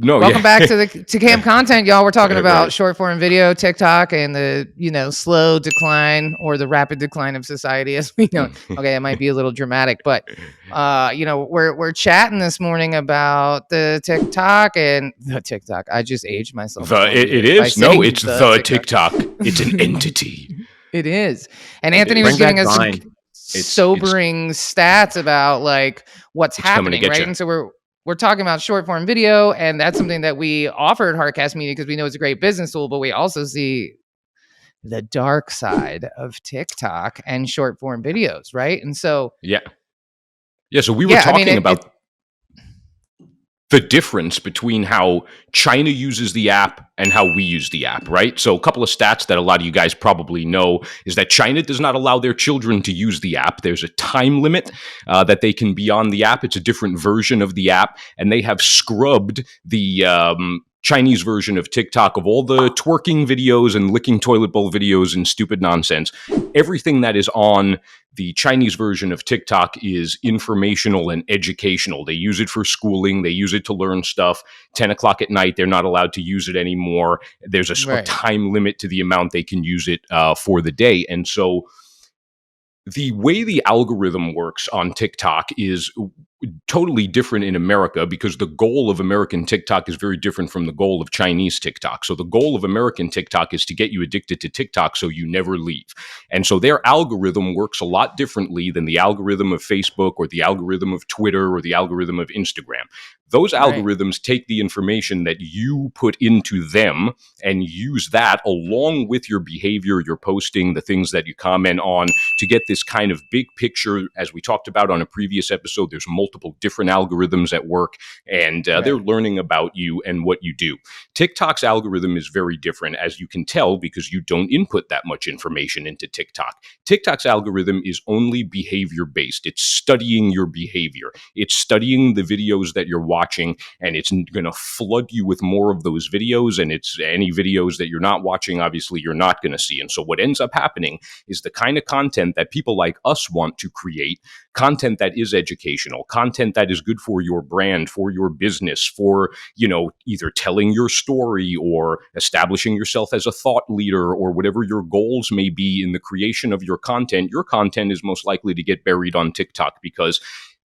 No, Welcome back to Camp Content, y'all. We're talking about Right. short form video, TikTok, and the slow decline or the rapid decline of society as we know. Okay, it might be a little dramatic, but we're chatting this morning about the TikTok and the TikTok. I just aged myself. It is. No, it's the TikTok. It's an entity. It is. And Anthony was giving us some sobering stats about like what's happening, right? And so we're talking about short form video, and that's something that we offer at Heartcast Media because we know it's a great business tool, but we also see the dark side of TikTok and short form videos, right? And so so we were talking about the difference between how China uses the app and how we use the app, right? So a couple of stats that a lot of you guys probably know is that China does not allow their children to use the app. There's a time limit that they can be on the app. It's a different version of the app, and they have scrubbed the Chinese version of TikTok of all the twerking videos and licking toilet bowl videos and stupid nonsense. Everything that is on the Chinese version of TikTok is informational and educational. They use it for schooling. They use it to learn stuff. 10 o'clock at night, they're not allowed to use it anymore. There's a time limit to the amount they can use it for the day. And so the way the algorithm works on TikTok is totally different in America because the goal of American TikTok is very different from the goal of Chinese TikTok. So the goal of American TikTok is to get you addicted to TikTok so you never leave. And so their algorithm works a lot differently than the algorithm of Facebook or the algorithm of Twitter or the algorithm of Instagram. Those algorithms take the information that you put into them and use that along with your behavior, your posting, the things that you comment on to get this kind of big picture. As we talked about on a previous episode, there's multiple different algorithms at work, and they're learning about you and what you do. TikTok's algorithm is very different, as you can tell, because you don't input that much information into TikTok. TikTok's algorithm is only behavior-based. It's studying your behavior. It's studying the videos that you're watching, and it's going to flood you with more of those videos, and it's any videos that you're not watching, obviously, you're not going to see. And so what ends up happening is the kind of content that people like us want to create, content that is educational, content that is good for your brand, for your business, for, either telling your story or establishing yourself as a thought leader or whatever your goals may be in the creation of your content is most likely to get buried on TikTok because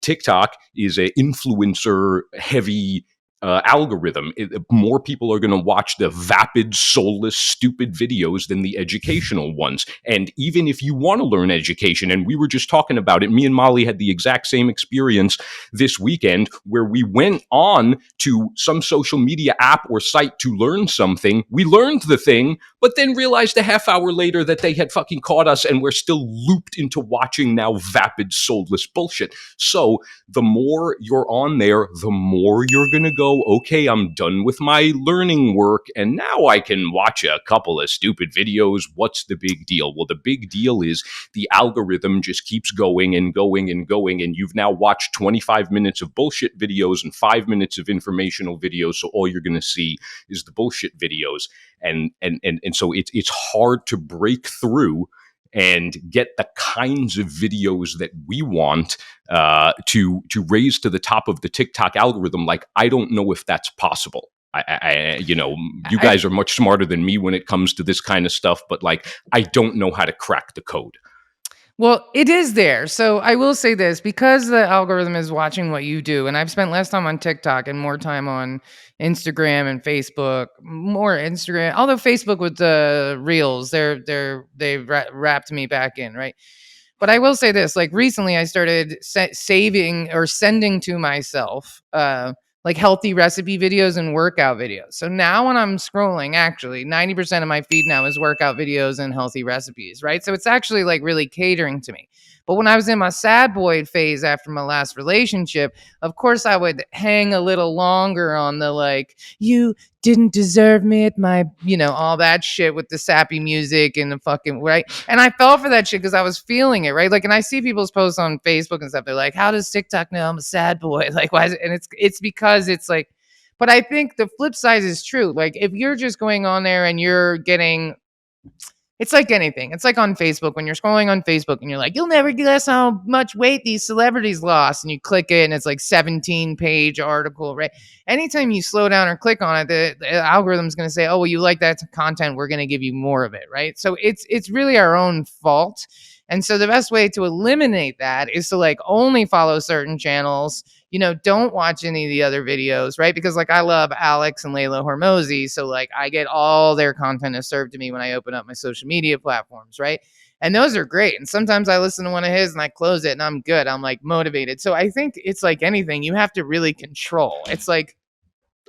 TikTok is an influencer heavy algorithm. More people are going to watch the vapid, soulless, stupid videos than the educational ones. And even if you want to learn education, and we were just talking about it, me and Molly had the exact same experience this weekend where we went on to some social media app or site to learn something. We learned the thing, but then realized a half hour later that they had fucking caught us and we're still looped into watching now vapid, soulless bullshit. So the more you're on there, the more you're going to go, okay, I'm done with my learning work, and now I can watch a couple of stupid videos. What's the big deal? Well, the big deal is the algorithm just keeps going and going and going, and you've now watched 25 minutes of bullshit videos and 5 minutes of informational videos, so all you're going to see is the bullshit videos. And so it's hard to break through and get the kinds of videos that we want to raise to the top of the TikTok algorithm. Like, I don't know if that's possible. You guys are much smarter than me when it comes to this kind of stuff, but I don't know how to crack the code. Well, it is there. So I will say this, because the algorithm is watching what you do, and I've spent less time on TikTok and more time on Instagram and Facebook, more Instagram, although Facebook with the Reels, they've wrapped me back in, right? But I will say this, recently I started saving or sending to myself, healthy recipe videos and workout videos. So now when I'm scrolling, actually 90% of my feed now is workout videos and healthy recipes, right? So it's actually really catering to me. But when I was in my sad boy phase after my last relationship, of course I would hang a little longer on the you didn't deserve me at my, all that shit with the sappy music and the fucking, right? And I fell for that shit because I was feeling it, right? And I see people's posts on Facebook and stuff. They're like, how does TikTok know I'm a sad boy? Why is it? And it's because it's but I think the flip side is true. If you're just going on there and you're getting It's like anything. It's like on Facebook when you're scrolling on Facebook and you're like, you'll never guess how much weight these celebrities lost. And you click it and it's like 17-page article, right? Anytime you slow down or click on it, the algorithm's going to say, oh, well, you like that content. We're going to give you more of it, right? So it's really our own fault. And so the best way to eliminate that is to like only follow certain channels. Don't watch any of the other videos, right? Because like I love Alex and Layla Hormozy. So like I get all their content is served to me when I open up my social media platforms, right? And those are great. And sometimes I listen to one of his and I close it and I'm good. I'm like motivated. So I think it's like anything you have to really control. It's like,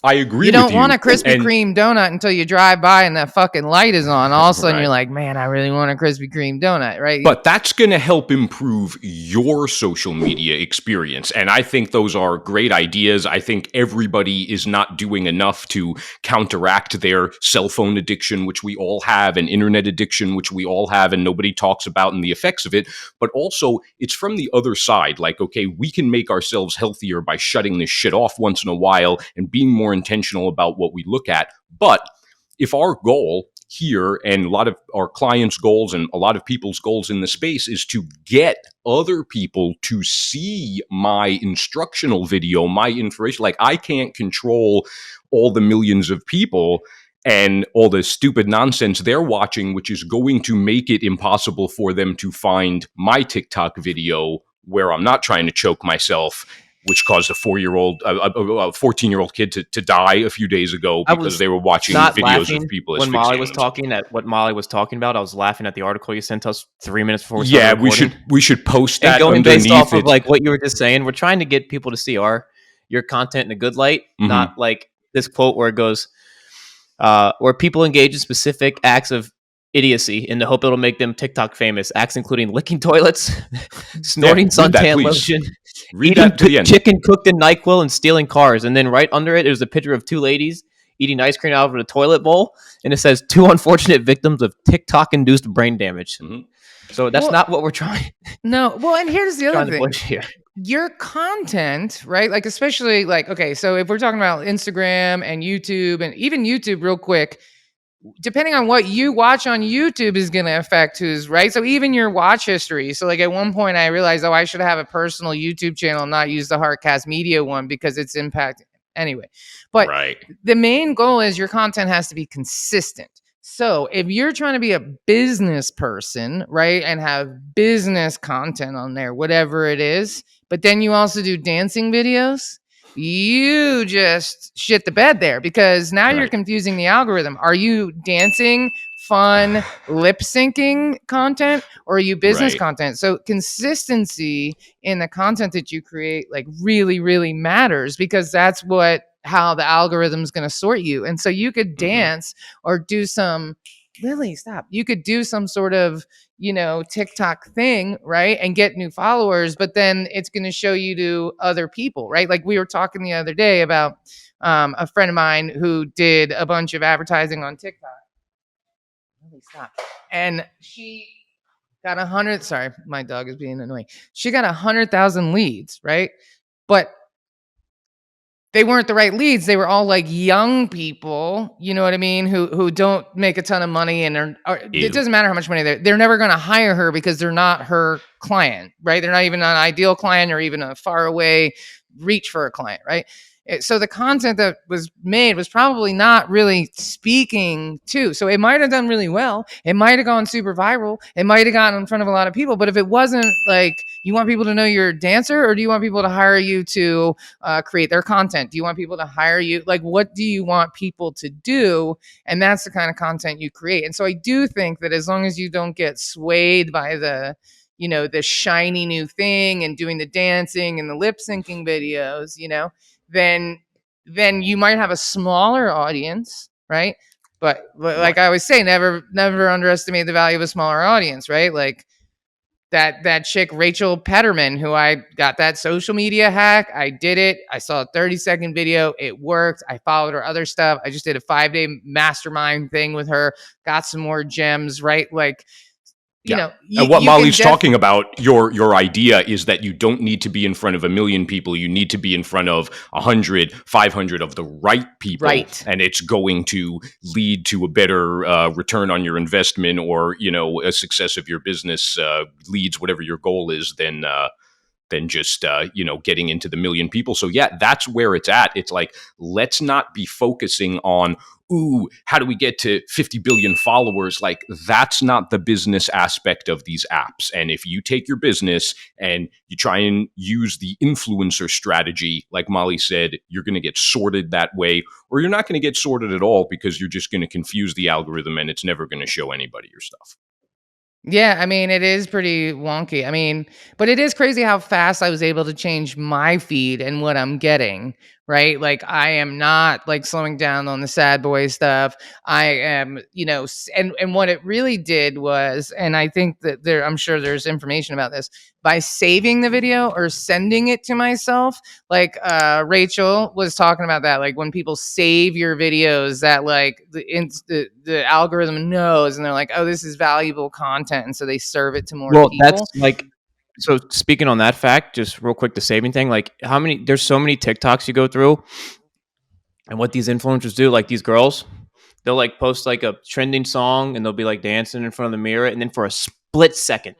I agree you with don't want a Krispy and Kreme donut until you drive by and that fucking light is on. All of a sudden, Right. you're like, man, I really want a Krispy Kreme donut, right? But that's going to help improve your social media experience. And I think those are great ideas. I think everybody is not doing enough to counteract their cell phone addiction, which we all have, and internet addiction, which we all have, and nobody talks about and the effects of it. But also, it's from the other side. Like, okay, we can make ourselves healthier by shutting this shit off once in a while and being more intentional about what we look at. But if our goal here, and a lot of our clients' goals and a lot of people's goals in the space, is to get other people to see my instructional video, my information. Like, I can't control all the millions of people and all the stupid nonsense they're watching, which is going to make it impossible for them to find my TikTok video where I'm not trying to choke myself, which caused a 14-year-old kid to die a few days ago because they were watching videos of people when Molly was talking at what Molly was talking about. I was laughing at the article you sent us 3 minutes before we started recording. we should post that and going underneath based off it. Of like what you were just saying. We're trying to get people to see your content in a good light, not like this quote where it goes, where people engage in specific acts of idiocy in the hope it'll make them TikTok famous. Acts including licking toilets, snorting suntan lotion, eating chicken cooked in NyQuil, and stealing cars. And then right under it, there's a picture of two ladies eating ice cream out of a toilet bowl, and it says 2 unfortunate victims of TikTok-induced brain damage. So that's not what we're trying. No. Well, and here's the other thing. Here. Your content, right? Like, especially like, okay, so if we're talking about Instagram and YouTube, and even YouTube real quick, depending on what you watch on YouTube is going to affect who's right. So even your watch history. So like at one point I realized, I should have a personal YouTube channel and not use the Heartcast Media one because it's impacted anyway. But the main goal is your content has to be consistent. So if you're trying to be a business person, right, and have business content on there, whatever it is, but then you also do dancing videos, you just shit the bed there, because now you're confusing the algorithm. Are you dancing, fun, lip syncing content, or are you business content? So consistency in the content that you create like really, really matters, because that's how the algorithm's going to sort you. And so you could dance or do some you could do some sort of, TikTok thing, right? And get new followers, but then it's going to show you to other people, right? Like we were talking the other day about a friend of mine who did a bunch of advertising on TikTok. And she got 100, sorry, my dog is being annoying. She got 100,000 leads, right? But they weren't the right leads. They were all like young people, you know what I mean, who don't make a ton of money, and it doesn't matter how much money they're never going to hire her because they're not her client, right? They're not even an ideal client or even a far away reach for a client, right? So the content that was made was probably not really speaking to. So it might have done really well. It might have gone super viral. It might have gotten in front of a lot of people. But if it wasn't like, you want people to know you're a dancer, or do you want people to hire you to create their content? Do you want people to hire you? Like, what do you want people to do? And that's the kind of content you create. And so I do think that as long as you don't get swayed by the shiny new thing and doing the dancing and the lip syncing videos, then you might have a smaller audience, right? But like I always say, never underestimate the value of a smaller audience, right? Like that chick, Rachel Petterman, who I got that social media hack. I did it. I saw a 30-second video. It worked. I followed her other stuff. I just did a 5-day mastermind thing with her, got some more gems, right? Like And what Molly's talking about, your idea is that you don't need to be in front of 1 million people. You need to be in front of 100, 500 of the right people. Right. And it's going to lead to a better return on your investment, or, a success of your business leads whatever your goal is, than just, getting into the 1 million people. So yeah, that's where it's at. It's like, let's not be focusing on, ooh, how do we get to 50 billion followers? Like, that's not the business aspect of these apps. And if you take your business and you try and use the influencer strategy, like Molly said, you're going to get sorted that way, or you're not going to get sorted at all, because you're just going to confuse the algorithm and it's never going to show anybody your stuff. Yeah, I mean, it is pretty wonky. I mean, but it is crazy how fast I was able to change my feed and what I'm getting, right? Like, I am not like slowing down on the sad boy stuff. I am, and what it really did was, and I think that I'm sure there's information about this, by saving the video or sending it to myself, like Rachel was talking about that, like when people save your videos, that like the algorithm knows, and they're like, oh, this is valuable content, and so they serve it to more people. That's like, so speaking on that fact, just real quick, the saving thing, like there's so many TikToks you go through, and what these influencers do, like these girls, they'll like post like a trending song and they'll be like dancing in front of the mirror, and then for a split second,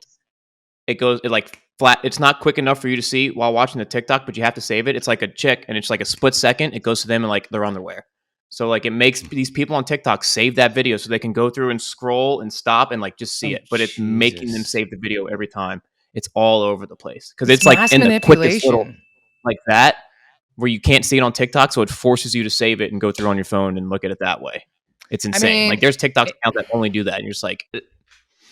it like flat. It's not quick enough for you to see while watching the TikTok, but you have to save it. It's like a chick, and it's like a split second. It goes to them and like their underwear. So like it makes these people on TikTok save that video so they can go through and scroll and stop and like just see it. But it's making them save the video every time. It's all over the place because it's like in the quickest little like that where you can't see it on TikTok. So it forces you to save it and go through on your phone and look at it that way. It's insane. I mean, like there's TikTok accounts that only do that, and you're just like.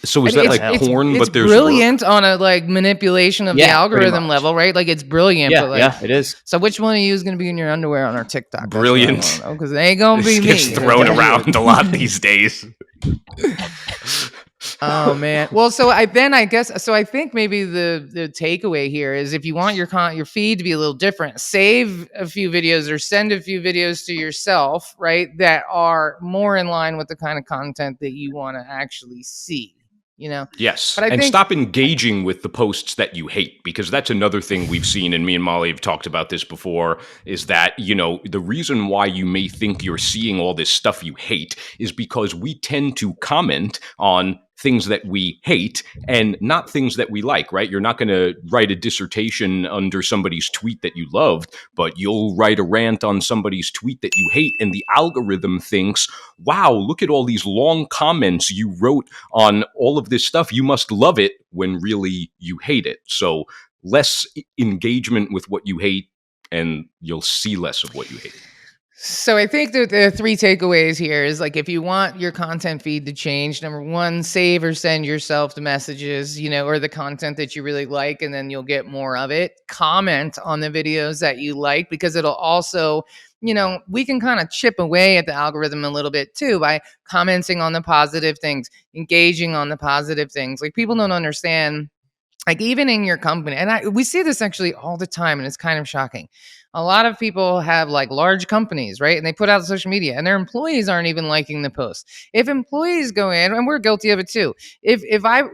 So is that like porn? But there's brilliant on a like manipulation of the algorithm level, right? Like it's brilliant. But like, it is. So which one of you is going to be in your underwear on our TikTok? Brilliant. Because it ain't going to be me. It's thrown around a lot these days. Oh man. Well, so I think maybe the takeaway here is, if you want your feed to be a little different, save a few videos or send a few videos to yourself, right, that are more in line with the kind of content that you want to actually see. Yes. And stop engaging with the posts that you hate, because that's another thing we've seen, and me and Molly have talked about this before, is that, the reason why you may think you're seeing all this stuff you hate is because we tend to comment on things that we hate and not things that we like, right? You're not going to write a dissertation under somebody's tweet that you loved, but you'll write a rant on somebody's tweet that you hate, and the algorithm thinks, wow, look at all these long comments you wrote on all of this stuff. You must love it, when really you hate it. So less engagement with what you hate, and you'll see less of what you hate. So I think that the 3 takeaways here is, like, if you want your content feed to change, number 1, save or send yourself the messages, or the content that you really like, and then you'll get more of it. Comment on the videos that you like, because it'll also, we can kind of chip away at the algorithm a little bit too by commenting on the positive things, engaging on the positive things. Like, people don't understand, like, even in your company, and we see this actually all the time, and it's kind of shocking. A lot of people have like large companies, right? And they put out social media, and their employees aren't even liking the post. If employees go in, and we're guilty of it too. If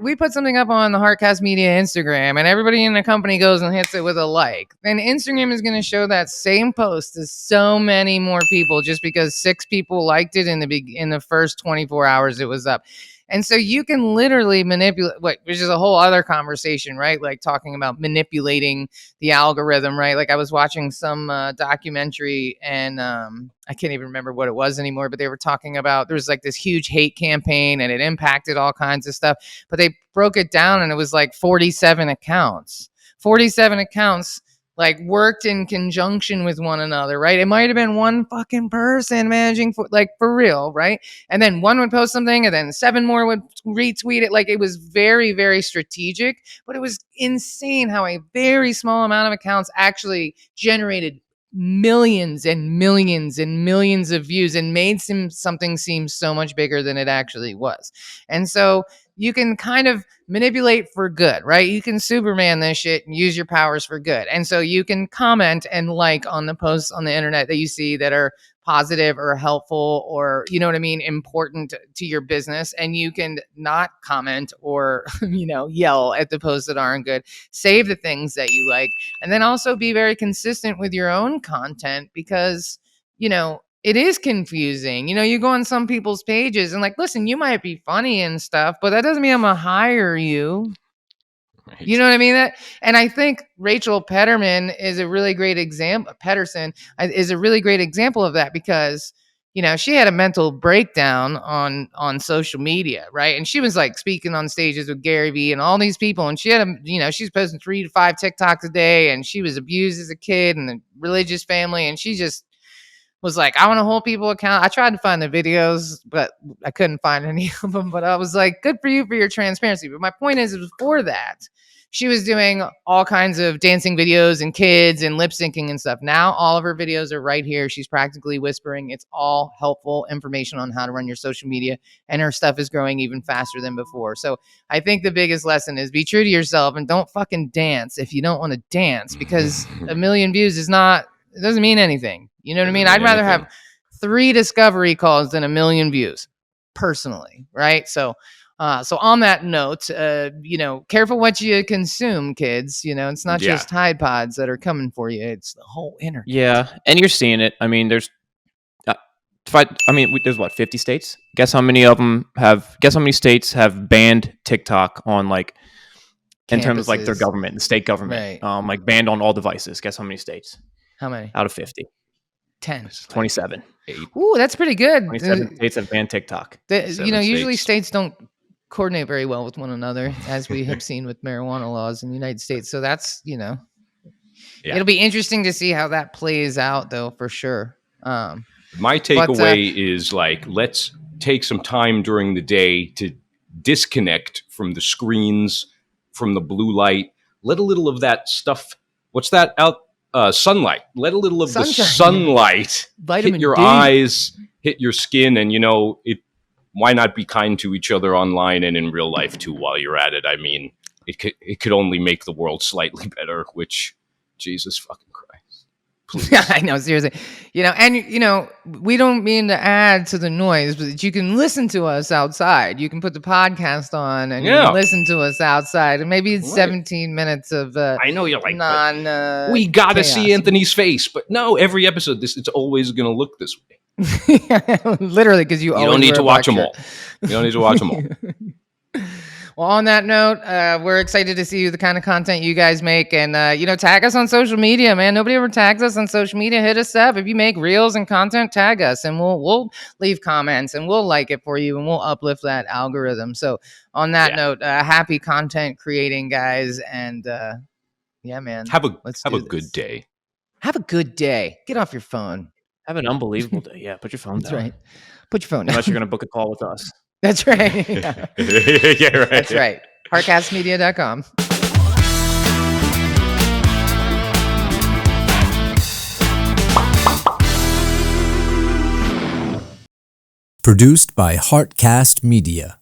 we put something up on the Heartcast Media Instagram, and everybody in the company goes and hits it with a like, then Instagram is going to show that same post to so many more people, just because 6 people liked it in the first 24 hours it was up. And so you can literally manipulate, which is a whole other conversation, right? Like talking about manipulating the algorithm, right? Like I was watching some documentary, and I can't even remember what it was anymore, but they were talking about, there was like this huge hate campaign, and it impacted all kinds of stuff. But they broke it down, and it was like 47 accounts. 47 accounts like worked in conjunction with one another, right? It might have been one fucking person managing for real, right? And then one would post something, and then 7 more would retweet it. Like, it was very, very strategic, but it was insane how a very small amount of accounts actually generated millions and millions and millions of views and made something seem so much bigger than it actually was. And so you can kind of manipulate for good, right? You can Superman this shit and use your powers for good. And so you can comment and like on the posts on the internet that you see that are positive or helpful or, you know what I mean, important to your business. And you can not comment or, yell at the posts that aren't good. Save the things that you like. And then also be very consistent with your own content because, it is confusing. You go on some people's pages and listen, you might be funny and stuff, but that doesn't mean I'm going to hire you. Right. You know what I mean? And I think Rachel Pedersen is a really great example of that because, she had a mental breakdown on social media, right? And she was speaking on stages with Gary Vee and all these people. And she had she's posting 3 to 5 TikToks a day, and she was abused as a kid in the religious family. And she just was I want to hold people accountable. I tried to find the videos, but I couldn't find any of them. But I was good for you for your transparency. But my point is, before that, she was doing all kinds of dancing videos and kids and lip syncing and stuff. Now all of her videos are right here. She's practically whispering. It's all helpful information on how to run your social media, and her stuff is growing even faster than before. So I think the biggest lesson is be true to yourself and don't fucking dance if you don't want to dance, because a million views it doesn't mean anything. You know what I mean? I'd rather have 3 discovery calls than a million views personally. Right. So on that note, careful what you consume, kids. It's not just Tide Pods that are coming for you. It's the whole internet. Yeah. And you're seeing it. I mean, there's what, 50 states? Guess how many states have banned TikTok on in terms of their government, the state government, right. Banned on all devices. Guess how many states? How many? Out of 50. 10. 27. Ooh, that's pretty good. 27 states have banned TikTok. Usually states don't coordinate very well with one another, as we have seen with marijuana laws in the United States. So that's, it'll be interesting to see how that plays out, though, for sure. My takeaway is let's take some time during the day to disconnect from the screens, from the blue light. Let a little of that stuff. What's that out? Sunlight. Let a little of the sunlight hit your eyes, hit your skin, and why not be kind to each other online and in real life too while you're at it? I mean, it could only make the world slightly better, which, Jesus fucking Christ. Please. I know, seriously. We don't mean to add to the noise, but you can listen to us outside. You can put the podcast on and you can listen to us outside. And maybe it's 17 minutes of I know you're we got to see Anthony's face. But no, every episode, it's always going to look this way. Literally, because you don't need to watch them all. You don't need to watch them all. Well, on that note, we're excited to see the kind of content you guys make, and tag us on social media, man. Nobody ever tags us on social media. Hit us up if you make reels and content. Tag us, and we'll leave comments and we'll like it for you, and we'll uplift that algorithm. So, on that note, happy content creating, guys, and man, have a good day. Have a good day. Get off your phone. Have an unbelievable day. Yeah, put your phone down. That's right. Put your phone down. Unless you're going to book a call with us. That's right. Yeah, right. That's right. Heartcastmedia.com. Produced by Heartcast Media.